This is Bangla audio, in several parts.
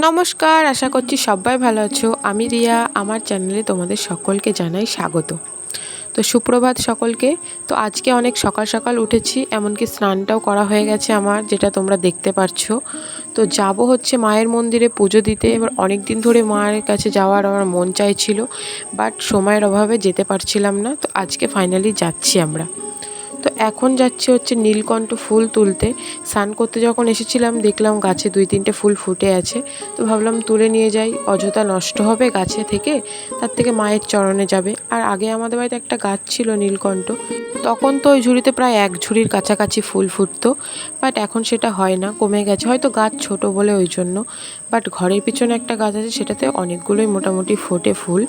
নমস্কার, আশা করছি সবাই ভালো আছো। আমি রিয়া, আমার চ্যানেলে তোমাদের সকলকে জানাই স্বাগত। তো সুপ্রভাত সকলকে। তো আজকে অনেক সকাল সকাল উঠেছি, এমনকি স্নানটাও করা হয়ে গেছে আমার, যেটা তোমরা দেখতে পাচ্ছ। তো যাব হচ্ছে মায়ের মন্দিরে পুজো দিতে। এবার অনেক দিন ধরে মায়ের কাছে যাওয়ার আমার মন চাইছিল, বাট সময়ের অভাবে যেতে পারছিলাম না। তো আজকে ফাইনালি যাচ্ছি আমরা। তো এখন যাচ্ছি হচ্ছে নীলকণ্ঠ ফুল তুলতে। স্নান করতে যখন এসেছিলাম দেখলাম গাছে 2-3টে ফুল ফুটে আছে। তো ভাবলাম তুলে নিয়ে যাই, অযথা নষ্ট হবে গাছে থেকে, তার থেকে মায়ের চরণে যাবে। আর আগে আমাদের বাড়িতে একটা গাছ ছিল নীলকণ্ঠ, তখন তো ওই ঝুড়িতে প্রায় 1 ঝুড়ির কাছাকাছি ফুল ফুটতো, বাট এখন সেটা হয় না, কমে গেছে। হয়তো গাছ ছোট বলে ওই জন্য। বাট ঘরের পিছনে একটা গাছ আছে, সেটাতে অনেকগুলোই মোটামুটি ফোটে ফুল।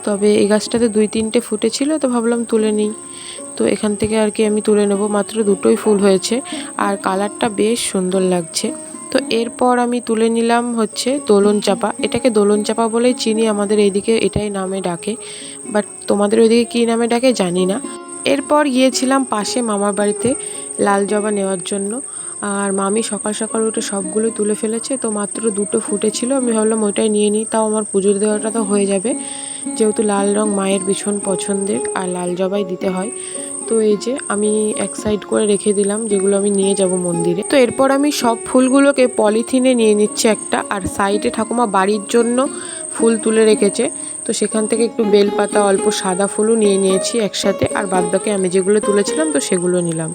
তবে এই গাছটাতে 2-3টে ফুটেছিল, তো ভাবলাম তুলে নিই। তো এখান থেকে আর কি আমি তুলে নেব। মাত্র 2টোই ফুল হয়েছে, আর কালারটা বেশ সুন্দর লাগছে। তো এরপর আমি তুলে নিলাম হচ্ছে দোলন চাপা। এটাকে দোলন চাপা বলেই চিনি, আমাদের এইদিকে এটাই নামে ডাকে, বাট তোমাদের ওইদিকে কী নামে ডাকে জানি না। এরপর গিয়েছিলাম পাশে মামার বাড়িতে লাল জবা নেওয়ার জন্য। আর মামি সকাল সকাল উঠে সবগুলো তুলে ফেলেছে, তো মাত্র 2টো ফুটেছিল। আমি ভাবলাম ওইটাই নিয়ে নিই, তাও আমার পুজো দেওয়াটা তো হয়ে যাবে, যেহেতু লাল রং মায়ের ভীষণ পছন্দের, আর লাল জবাই দিতে হয়। তো এই যে আমি এক সাইড করে রেখে দিলাম, যেগুলো আমি নিয়ে যাব মন্দিরে। তো এরপর আমি সব ফুলগুলোকে পলিথিনে নিয়ে নিচ্ছি একটা, আর সাইডে ঠাকুমা বাড়ির জন্য ফুল তুলে রেখেছে, তো সেখান থেকে একটু বেলপাতা, অল্প সাদা ফুলও নিয়ে নিয়েছি একসাথে। আর বাদবাকি আমি যেগুলো তুলেছিলাম তো সেগুলো নিলাম।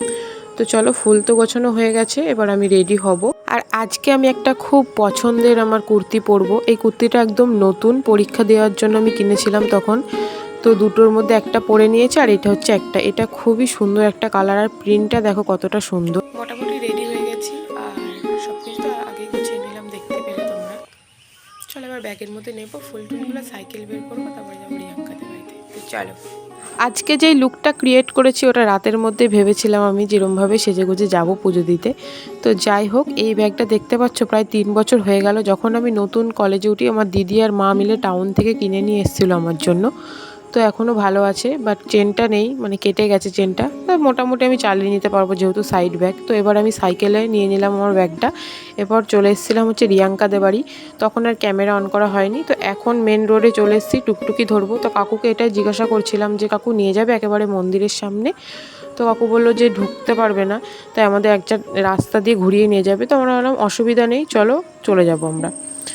তো চলো, ফুল তো গোছানো হয়ে গেছে, এবার আমি রেডি হব। আর আজকে আমি একটা খুব পছন্দের আমার কুর্তি পরবো। এই কুর্তিটা একদম নতুন, পরীক্ষা দেওয়ার জন্য আমি কিনেছিলাম তখন। তো দুটোর মধ্যে একটা পরে নিয়েছি, আর এটা হচ্ছে একটা। এটা খুবই সুন্দর একটা কালার, আর প্রিন্টটা দেখো কতটা সুন্দর। মোটামুটি রেডি হয়ে গেছি, আর সব কিছু তো আগেই গুছিয়ে নিলাম, দেখতে পেলে তোমরা। চলো এবার ব্যাগের মধ্যে নেবো ফুল টুলগুলো, সাইকেল বের করবো, তারপরে যাবো রিয়াঙ্কাদের বাড়িতে। তো চলো। আজকে যেই লুকটা ক্রিয়েট করেছি ওটা রাতের মধ্যে ভেবেছিলাম আমি যেরমভাবে সেজেগুজে যাব পুজো দিতে। তো যাই হোক, এই ব্যাগটা দেখতে পাচ্ছ প্রায় 3 বছর হয়ে গেল। যখন আমি নতুন কলেজে উঠি, আমার দিদি আর মা মিলে টাউন থেকে কিনে নিয়ে এসেছিলো আমার জন্য। তো এখনও ভালো আছে, বাট চেনটা নেই, মানে কেটে গেছে চেনটা। তো মোটামুটি আমি চালিয়ে নিতে পারবো, যেহেতু সাইড ব্যাগ। তো এবার আমি সাইকেলে নিয়ে নিলাম আমার ব্যাগটা। এরপর চলে এসেছিলাম হচ্ছে রিয়াঙ্কাদের বাড়ি। তখন আর ক্যামেরা অন করা হয়নি। তো এখন মেন রোডে চলে এসেছি, টুকটুকি ধরবো। তো কাকুকে এটাই জিজ্ঞাসা করছিলাম যে কাকু নিয়ে যাবে একেবারে মন্দিরের সামনে? তো কাকু বললো যে ঢুকতে পারবে না, তাই আমাদের একটা রাস্তা দিয়ে ঘুরিয়ে নিয়ে যাবে। তো আমরা বললাম অসুবিধা নেই, চলো চলে যাবো আমরা।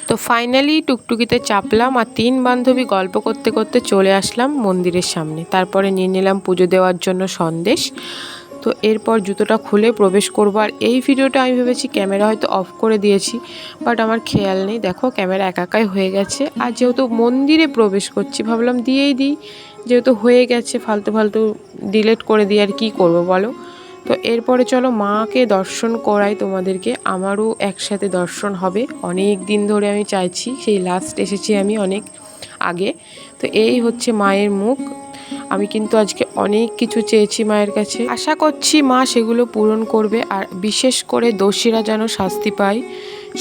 তো ফাইনালি টুকটুকিতে চাপলাম, আর 3 বান্ধবী গল্প করতে করতে চলে আসলাম মন্দিরের সামনে। তারপরে নিয়ে নিলাম পুজো দেওয়ার জন্য সন্দেশ। তো এরপর জুতোটা খুলে প্রবেশ করবো। আর এই ভিডিওটা আমি ভেবেছি ক্যামেরা হয়তো অফ করে দিয়েছি, বাট আমার খেয়াল নেই, দেখো ক্যামেরা একাই হয়ে গেছে। আর যেহেতু মন্দিরে প্রবেশ করছি, ভাবলাম দিয়েই দিই, যেহেতু হয়ে গেছে, ফালতু ফালতু ডিলিট করে দিই, আর কি করব বলো। তো এরপরে চলো মাকে দর্শন করাই তোমাদেরকে, আমারও একসাথে দর্শন হবে। অনেক দিন ধরে আমি চাইছি, সেই লাস্ট এসেছি আমি অনেক আগে। তো এই হচ্ছে মায়ের মুখ। আমি কিন্তু আজকে অনেক কিছু চেয়েছি মায়ের কাছে, আশা করছি মা সেগুলো পূরণ করবে। আর বিশেষ করে দোষীরা যেন শাস্তি পায়।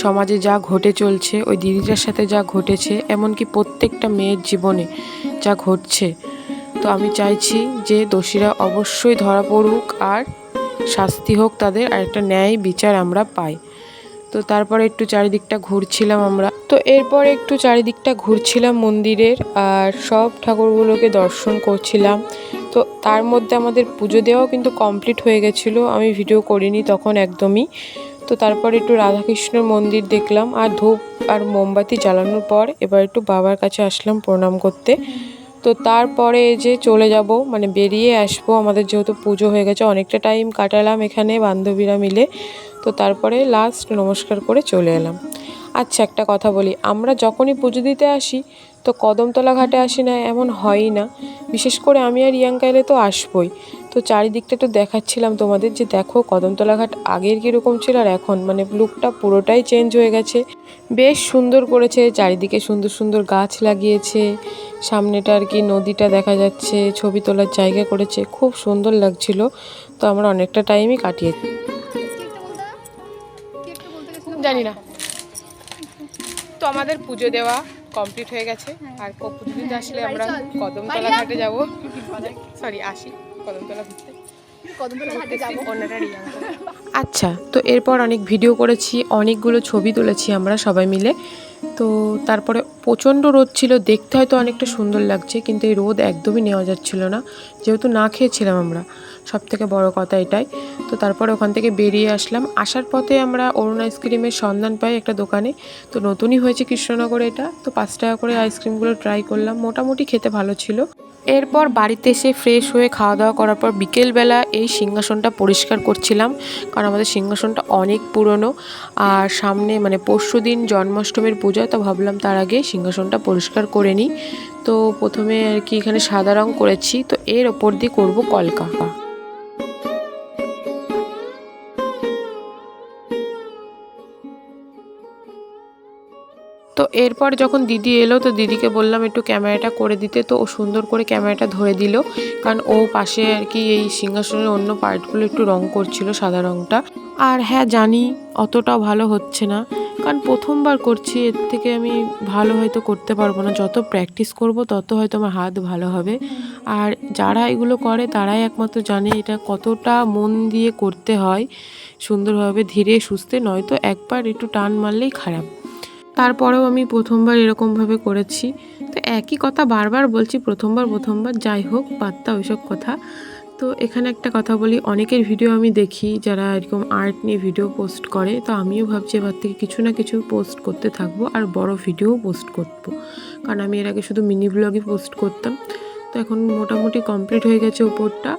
সমাজে যা ঘটে চলছে, ওই দিদিটার সাথে যা ঘটেছে, এমনকি প্রত্যেকটা মেয়ের জীবনে যা ঘটছে, তো আমি চাইছি যে দোষীরা অবশ্যই ধরা পড়ুক, আর শাস্তি হোক তাদের, আর একটা ন্যায় বিচার আমরা পাই। তো তারপরে একটু চারিদিকটা ঘুরছিলাম আমরা। তো এরপরে একটু চারিদিকটা ঘুরছিলাম মন্দিরের, আর সব ঠাকুরগুলোকে দর্শন করছিলাম। তো তার মধ্যে আমাদের পুজো দেওয়াও কিন্তু কমপ্লিট হয়ে গেছিলো, আমি ভিডিও করিনি তখন একদমই। তো তারপরে একটু রাধাকৃষ্ণর মন্দির দেখলাম, আর ধূপ আর মোমবাতি জ্বালানোর পর এবার একটু বাবার কাছে আসলাম প্রণাম করতে। তো তারপরে এই যে চলে যাব, মানে বেরিয়ে আসবো, আমাদের যেহেতু পুজো হয়ে গেছে, অনেকটা টাইম কাটালাম এখানে বান্ধবীরা মিলে। তো তারপরে লাস্ট নমস্কার করে চলে এলাম। আচ্ছা, একটা কথা বলি, আমরা যখনই পুজো দিতে আসি তো কদমতলা ঘাটে আসি না এমন হয়ই না। বিশেষ করে আমি আর রিয়াঙ্কা এলে তো আসবই। তো চারিদিকটা একটু দেখাচ্ছিলাম তোমাদের, যে দেখো কদমতলা ঘাট আগের কীরকম ছিল আর এখন, মানে লুকটা পুরোটাই চেঞ্জ হয়ে গেছে। বেশ সুন্দর করেছে, চারিদিকে সুন্দর সুন্দর গাছ লাগিয়েছে, সামনেটা আর কি নদীটা দেখা যাচ্ছে, ছবি তোলার জায়গা করেছে, খুব সুন্দর লাগছিল। তো আমরা অনেকটা টাইমই কাটিয়েছি। জানি না। তো আমাদের পুজো দেওয়া কমপ্লিট হয়ে গেছে, আর পুজো দিতে আসলে আমরা কদমতলা ঘাটে যাব, সরি আসি কদমতলা ঘুরতে। আচ্ছা, তো এরপর অনেক ভিডিও করেছি, অনেকগুলো ছবি তুলেছি আমরা সবাই মিলে। তো তারপরে প্রচণ্ড রোদ ছিল, দেখতে হয়তো অনেকটা সুন্দর লাগছে, কিন্তু এই রোদ একদমই নেওয়া যাচ্ছিল না, যেহেতু না খেয়েছিলাম আমরা, সবথেকে বড় কথা এটাই। তো তারপরে ওখান থেকে বেরিয়ে আসলাম। আসার পথে আমরা অরুণ আইসক্রিমের সন্ধান পাই একটা দোকানে। তো নতুনই হয়েছে কৃষ্ণনগরে এটা, তো 5 টাকা করে আইসক্রিমগুলো ট্রাই করলাম, মোটামুটি খেতে ভালো ছিল। এরপর বাড়িতে এসে ফ্রেশ হয়ে খাওয়া দাওয়া করার পর বিকেলবেলা এই সিংহাসনটা পরিষ্কার করছিলাম, কারণ আমাদের সিংহাসনটা অনেক পুরনো, আর সামনে মানে পরশুদিন জন্মাষ্টমীর পূজা, তো ভাবলাম তার আগে সিংহাসনটা পরিষ্কার করে নিই। তো প্রথমে আর কি এখানে সাদা রং করেছি, তো এর ওপর দিয়ে করব কলকা। তো এরপর যখন দিদি এলো, তো দিদিকে বললাম একটু ক্যামেরাটা করে দিতে, তো ও সুন্দর করে ক্যামেরাটা ধরে দিল, কারণ ও পাশে আর কি এই সিংহাসনের অন্য পার্টগুলো একটু রং করছিল সাদা রংটা। আর হ্যাঁ, জানি অতটাও ভালো হচ্ছে না, কারণ প্রথমবার করছি, এর থেকে আমি ভালো হয়তো করতে পারবো না, যত প্র্যাকটিস করব তত হয়তো আমার হাত ভালো হবে। আর যারা এগুলো করে তারাই একমাত্র জানে এটা কতটা মন দিয়ে করতে হয় সুন্দরভাবে, ধীরে সুস্থে, নয়তো একবার একটু টান মারলেই খারাপ। তারপরেও আমি প্রথমবার এরকমভাবে করেছি, তো একই কথা বারবার বলছি, প্রথমবার, যাই হোক, বাদ দাও ওইসব কথা। তো এখানে একটা কথা বলি, অনেকের ভিডিও আমি দেখি যারা এরকম আর্ট নিয়ে ভিডিও পোস্ট করে, তো আমিও ভাবছি এবার থেকে কিছু না কিছু পোস্ট করতে থাকবো, আর বড় ভিডিও পোস্ট করবো, কারণ আমি এর আগে শুধু মিনি ব্লগই পোস্ট করতাম। তো এখন মোটামুটি কমপ্লিট হয়ে গেছে ওপরটা,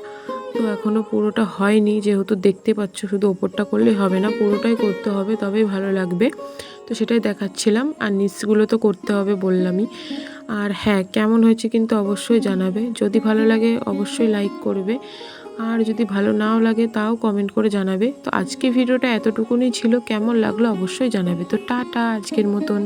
তো এখনও পুরোটা হয়নি, যেহেতু দেখতে পাচ্ছ শুধু ওপরটা করলেই হবে না, পুরোটাই করতে হবে, তবেই ভালো লাগবে। তো সেটাই দেখাচ্ছিলাম, আর নিচগুলো তো করতে হবে বললামই। আর হ্যাঁ, কেমন হয়েছে কিন্তু অবশ্যই জানাবে, যদি ভালো লাগে অবশ্যই লাইক করবে, আর যদি ভালো নাও লাগে তাও কমেন্ট করে জানাবে। তো আজকে ভিডিওটা এতটুকুনি ছিল, কেমন লাগলো অবশ্যই জানাবে। তো টাটা আজকের মতন।